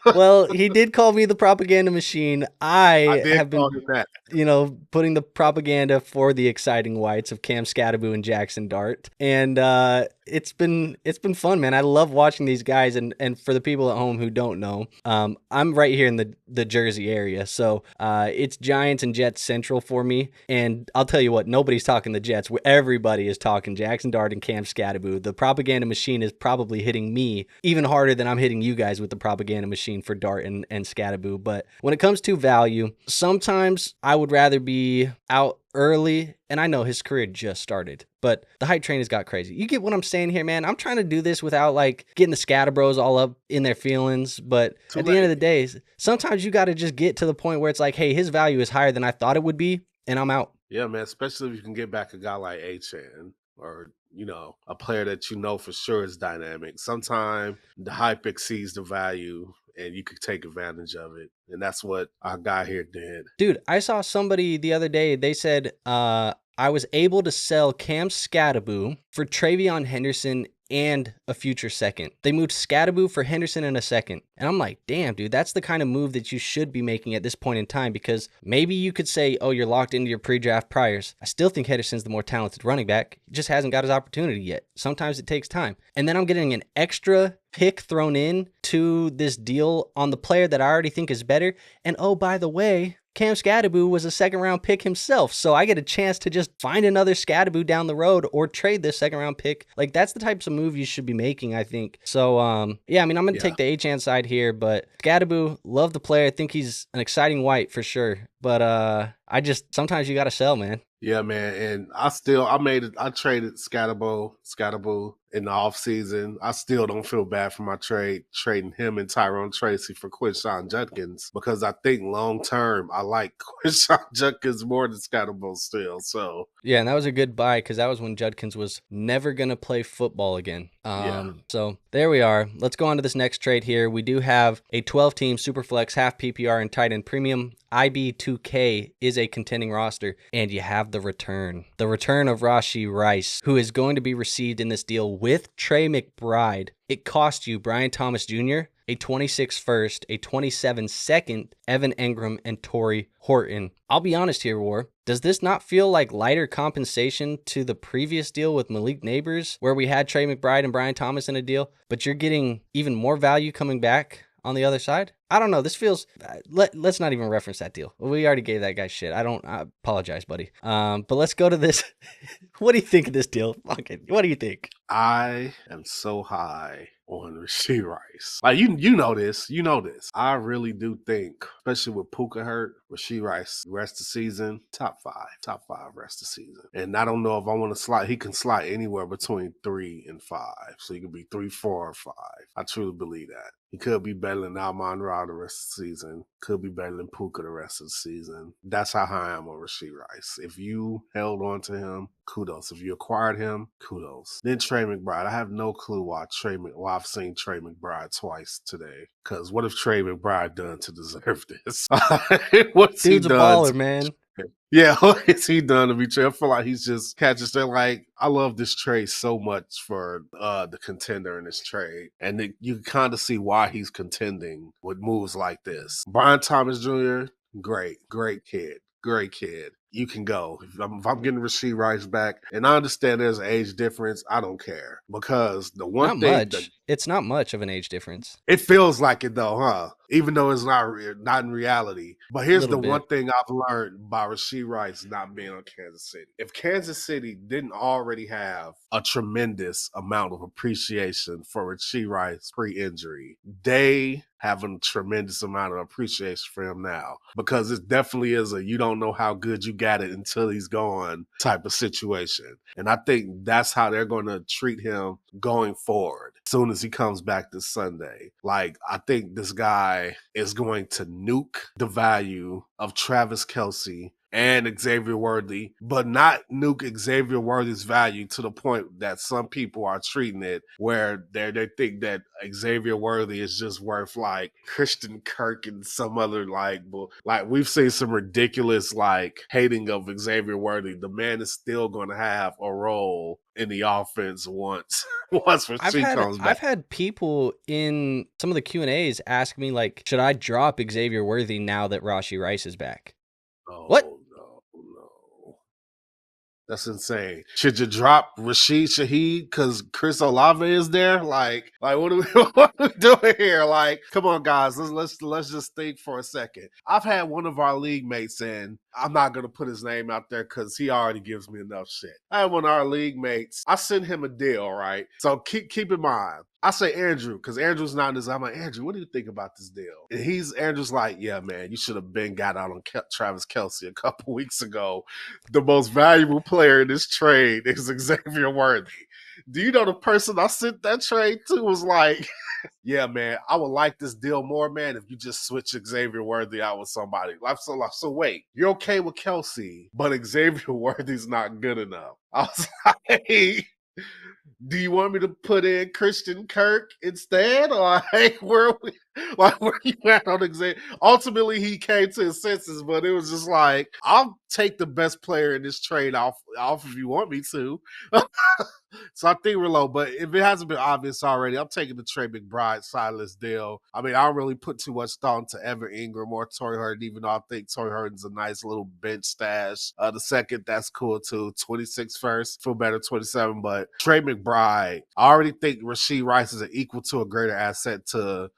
Well, he did call me the propaganda machine. I have been, putting the propaganda for the exciting whites of Cam Skattebo and Jackson Dart. And it's been fun, man. I love watching these guys. And for the people at home who don't know, I'm right here in the Jersey area. So it's Giants and Jets central for me. And I'll tell you what, nobody's talking the Jets. Everybody is talking Jackson Dart and Cam Skattebo. The propaganda machine is probably hitting me even harder than I'm hitting you guys with the propaganda machine for Dart and Skattebo. But when it comes to value, sometimes I would rather be out early, and I know his career just started, but the hype train has got crazy. You get what I'm saying here, man? I'm trying to do this without like getting the Skattebros all up in their feelings, but at the end of the day, sometimes you got to just get to the point where it's like, hey, his value is higher than I thought it would be, and I'm out. Yeah, man, especially if you can get back a guy like Achane or a player that for sure is dynamic. Sometimes the hype exceeds the value and you could take advantage of it. And that's what our guy here did. Dude, I saw somebody the other day, they said I was able to sell Cam Skattebo for Travion Henderson and a future second. They moved Skattebo for Henderson in a second. And I'm like, damn, dude, that's the kind of move that you should be making at this point in time, because maybe you could say, oh, you're locked into your pre-draft priors. I still think Henderson's the more talented running back. He just hasn't got his opportunity yet. Sometimes it takes time. And then I'm getting an extra pick thrown in to this deal on the player that I already think is better. And oh, by the way, Cam Skattebo was a second-round pick himself, so I get a chance to just find another Skattebo down the road or trade this second-round pick. Like, that's the types of move you should be making, I think. So, yeah, I mean, I'm going to take the Achane side here, but Skattebo, love the player. I think he's an exciting white for sure. But Sometimes you got to sell, man. Yeah, man. And I traded Skattebo in the offseason. I still don't feel bad for my trading him and Tyrone Tracy for Quinshawn Judkins, because I think long term I like Quinshawn Judkins more than Skattebo still. So yeah, and that was a good buy because that was when Judkins was never going to play football again. So there we are. Let's go on to this next trade here. We do have a 12-team Superflex, half PPR, and tight end premium. IB2K is a contending roster, and you have the return. The return of Rashee Rice, who is going to be received in this deal with Trey McBride. It cost you Bryant Thomas Jr., a 26 first, a 27 second, Evan Engram, and Torrey Horton. I'll be honest here, War. Does this not feel like lighter compensation to the previous deal with Malik Nabers, where we had Trey McBride and Brian Thomas in a deal, but you're getting even more value coming back on the other side? I don't know. This feels... let's not even reference that deal. We already gave that guy shit. I apologize, buddy. But let's go to this. What do you think of this deal? Okay, what do you think? I am so high on Rashee Rice. Like, you know this. You know this. I really do think, especially with Puka hurt, Rashee Rice rest of season, top five rest of season. And I don't know if I want to slide. He can slide anywhere between 3 and 5. So he could be 3, 4, or 5. I truly believe that. He could be better than Amon-Ra the rest of the season. Could be better than Puka the rest of the season. That's how high I am on Rashee Rice. If you held on to him, kudos. If you acquired him, kudos. Then Trey McBride. I have no clue why I've seen Trey McBride twice today. Because what have Trey McBride done to deserve this? What's Dude's he done? a baller, man. Yeah, what has he done to be Trey? I feel like he's just catching stuff. Like, I love this trade so much for the contender in this trade. And you kind of see why he's contending with moves like this. Brian Thomas Jr., great kid. Great kid. You can go. If I'm getting Rashee Rice back, and I understand there's an age difference, I don't care. Because the one thing... It's not much of an age difference. It feels like it though, huh? Even though it's not in reality. But here's the one thing I've learned by Rashee Rice not being on Kansas City. If Kansas City didn't already have a tremendous amount of appreciation for Rashee Rice pre-injury, they have a tremendous amount of appreciation for him now. Because it definitely is you don't know how good you got it until he's gone type of situation. And I think that's how they're going to treat him going forward as soon as he comes back this Sunday. Like, I think this guy is going to nuke the value of Travis Kelce and Xavier Worthy, but not nuke Xavier Worthy's value to the point that some people are treating it where they think that Xavier Worthy is just worth like Christian Kirk and some other like we've seen some ridiculous like hating of Xavier Worthy. The man is still going to have a role in the offense once Rashee comes back. I've had people in some of the Q&As ask me like, should I drop Xavier Worthy now that Rashee Rice is back? Oh, what? No. That's insane. Should you drop Rashid Shaheed because Chris Olave is there? Like what are we doing here? Like, come on, guys. Let's just think for a second. I've had one of our league mates, and I'm not gonna put his name out there because he already gives me enough shit. I had one of our league mates. I sent him a deal, right? So keep in mind. I say Andrew, because Andrew's not in this. I'm like, Andrew, what do you think about this deal? And Andrew's like, yeah, man, you should have got out on Travis Kelce a couple weeks ago. The most valuable player in this trade is Xavier Worthy. Do you know the person I sent that trade to was like, yeah, man, I would like this deal more, man, if you just switch Xavier Worthy out with somebody. So wait, you're okay with Kelce, but Xavier Worthy's not good enough. I was like... Do you want me to put in Christian Kirk instead? Or like, where you at on Xavier? Ultimately, he came to his senses, but it was just like, I'll take the best player in this trade off if you want me to. So I think we're low, but if it hasn't been obvious already, I'm taking the Trey McBride side of this deal. I mean, I don't really put too much thought into Evan Engram or Torrey Horton, even though I think Torrey Horton's a nice little bench stash. The second, that's cool too. 26 first, feel better 27, but Trey McBride, I already think Rashee Rice is an equal to a greater asset to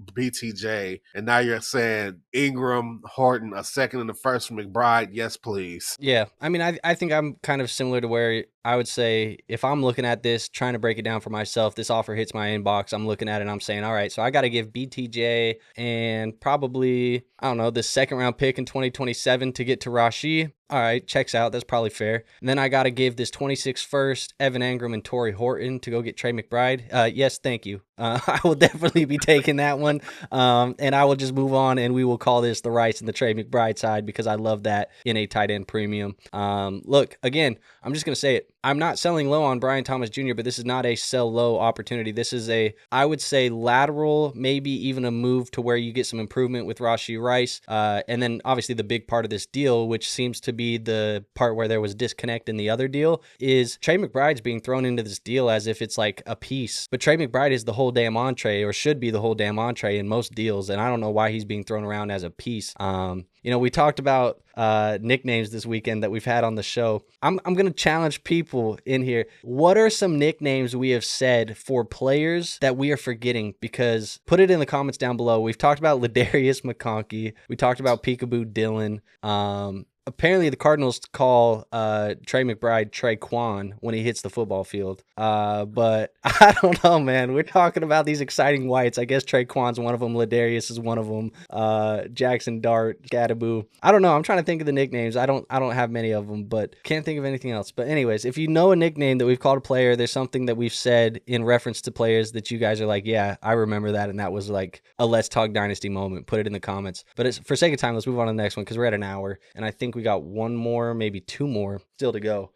BTJ, and now you're saying Ingram, Horton, a second and a first from McBride. Yes, please. Yeah, I mean, I think I'm kind of similar to where I would say if I'm looking at this, trying to break it down for myself, this offer hits my inbox, I'm looking at it and I'm saying, all right, so I got to give BTJ and probably, I don't know, the second round pick in 2027 to get to Rashee. All right, checks out. That's probably fair. And then I got to give this 26 first, Evan Engram and Torrey Horton to go get Trey McBride. Yes, thank you. I will definitely be taking that one. And I will just move on and we will call this the Rice and the Trey McBride side because I love that in a tight end premium. Look, again, I'm just going to say it. I'm not selling low on Brian Thomas Jr., but this is not a sell low opportunity. This is a, I would say, lateral, maybe even a move to where you get some improvement with Rashee Rice. And then obviously the big part of this deal, which seems to be the part where there was disconnect in the other deal, is Trey McBride's being thrown into this deal as if it's like a piece. But Trey McBride is the whole damn entree, or should be the whole damn entree in most deals. And I don't know why he's being thrown around as a piece. You know, we talked about nicknames this weekend that we've had on the show. I'm going to challenge people in here. What are some nicknames we have said for players that we are forgetting? Because put it in the comments down below. We've talked about Ladarius McConkey. We talked about Peekaboo Dylan. Apparently the Cardinals call Trey McBride Traquan when he hits the football field. But I don't know, man. We're talking about these exciting whites. I guess Traquan's one of them. Ladarius is one of them. Jackson Dart, Skattebo. I don't know. I'm trying to think of the nicknames. I don't have many of them, but can't think of anything else. But anyways, if you know a nickname that we've called a player, there's something that we've said in reference to players that you guys are like, yeah, I remember that, and that was like a Let's Talk Dynasty moment. Put it in the comments. But for sake of time, let's move on to the next one because we're at an hour, and I think we got one more, maybe two more still to go.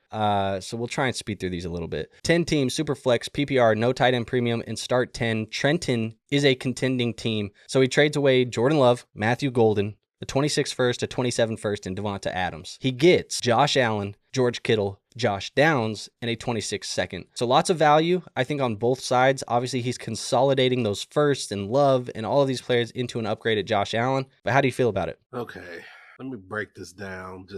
So we'll try and speed through these a little bit. 10 teams, super flex, PPR, no tight end premium, and start 10. Trenton is a contending team. So he trades away Jordan Love, Matthew Golden, a 26 first, a 27 first, and Davante Adams. He gets Josh Allen, George Kittle, Josh Downs, and a 26 second. So lots of value, I think, on both sides. Obviously, he's consolidating those first and Love and all of these players into an upgrade at Josh Allen. But how do you feel about it? Okay. Let me break this down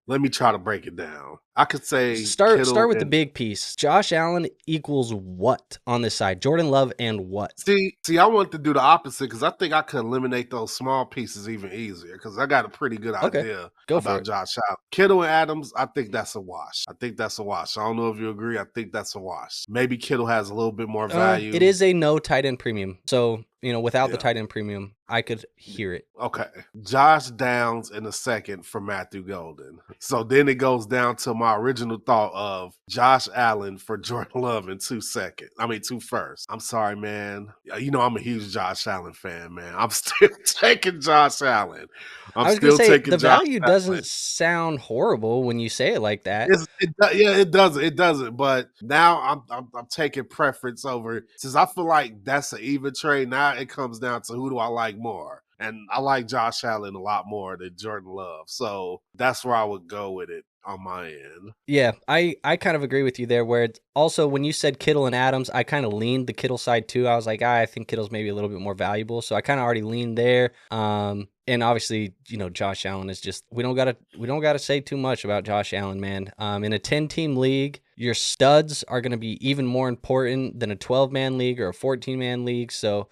let me try to break it down. I could say start with the big piece. Josh Allen equals what on this side? Jordan Love and what? See, I want to do the opposite because I think I could eliminate those small pieces even easier because I got a pretty good idea about Josh Allen. Kittle and Adams, I think that's a wash. I don't know if you agree. I think that's a wash. Maybe Kittle has a little bit more value. It is a no tight end premium. So, you know, without the tight end premium, I could hear it. Okay. Josh Downs in a second for Matthew Golden. So then it goes down to my original thought of Josh Allen for Jordan Love in 2 first. I'm sorry, man. You know, I'm a huge Josh Allen fan, man. I'm still taking Josh Allen. I was going to say, the value doesn't sound horrible when you say it like that. It doesn't. But now I'm taking preference over, since I feel like that's an even trade. Now it comes down to who do I like more. And I like Josh Allen a lot more than Jordan Love. So that's where I would go with it on my end. Yeah, I kind of agree with you there, where it's also when you said Kittle and Adams, I kind of leaned the Kittle side too. I was like, I think Kittle's maybe a little bit more valuable. So I kind of already leaned there. And obviously, you know, Josh Allen is just, we don't gotta say too much about Josh Allen, man. In a 10-team league, your studs are going to be even more important than a 12-man league or a 14-man league. So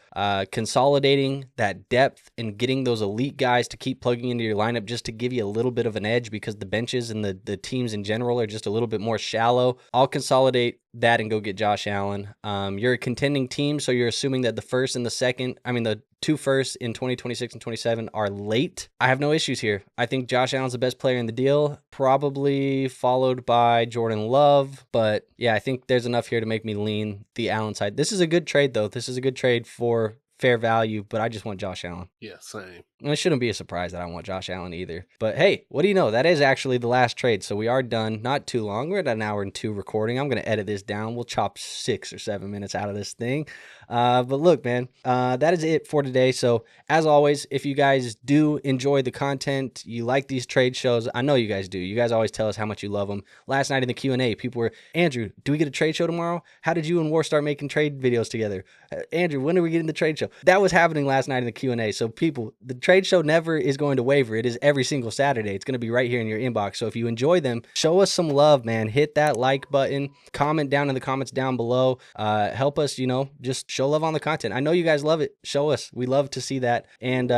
consolidating that depth and getting those elite guys to keep plugging into your lineup just to give you a little bit of an edge, because the benches and the teams in general are just a little bit more shallow. I'll consolidate that and go get Josh Allen. You're a contending team, so you're assuming that the first and the 2 firsts in 2026 and 27 are late. I have no issues here. I think Josh Allen's the best player in the deal, probably followed by Jordan Love. But yeah, I think there's enough here to make me lean the Allen side. This is a good trade, though. This is a good trade for fair value, but I just want Josh Allen. Yeah, same. And it shouldn't be a surprise that I want Josh Allen either. But hey, what do you know? That is actually the last trade. So we are done. Not too long. We're at an hour and 2 recording. I'm going to edit this down. We'll chop 6 or 7 minutes out of this thing. But look, man, that is it for today. So as always, if you guys do enjoy the content, you like these trade shows, I know you guys do. You guys always tell us how much you love them. Last night in the Q&A, people were, Andrew, do we get a trade show tomorrow? How did you and War start making trade videos together? Andrew, when are we getting the trade show? That was happening last night in the Q&A. So people, the trade show never is going to waver. It is every single Saturday. It's going to be right here in your inbox. So if you enjoy them, show us some love, man. Hit that like button, comment down in the comments down below. Help us, just show love on the content. I know you guys love it. Show us. We love to see that. And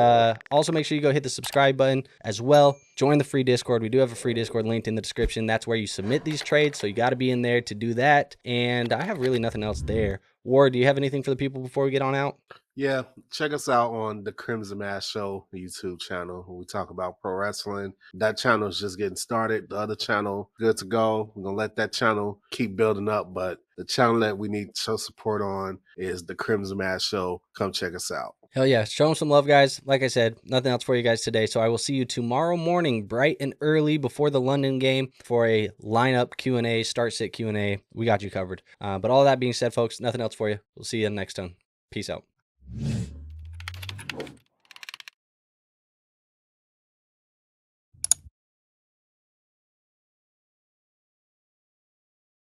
also make sure you go hit the subscribe button as well. Join the free Discord. We do have a free Discord linked in the description. That's where you submit these trades. So you got to be in there to do that. And I have really nothing else there. Ward, do you have anything for the people before we get on out? Yeah, check us out on the Crimson Mass Show YouTube channel when we talk about pro wrestling. That channel is just getting started. The other channel, good to go. We're going to let that channel keep building up, but the channel that we need to show support on is the Crimson Mass Show. Come check us out. Hell yeah. Show them some love, guys. Like I said, nothing else for you guys today. So I will see you tomorrow morning, bright and early before the London game for a lineup Q&A, start sit Q&A. We got you covered. But all that being said, folks, nothing else for you. We'll see you next time. Peace out.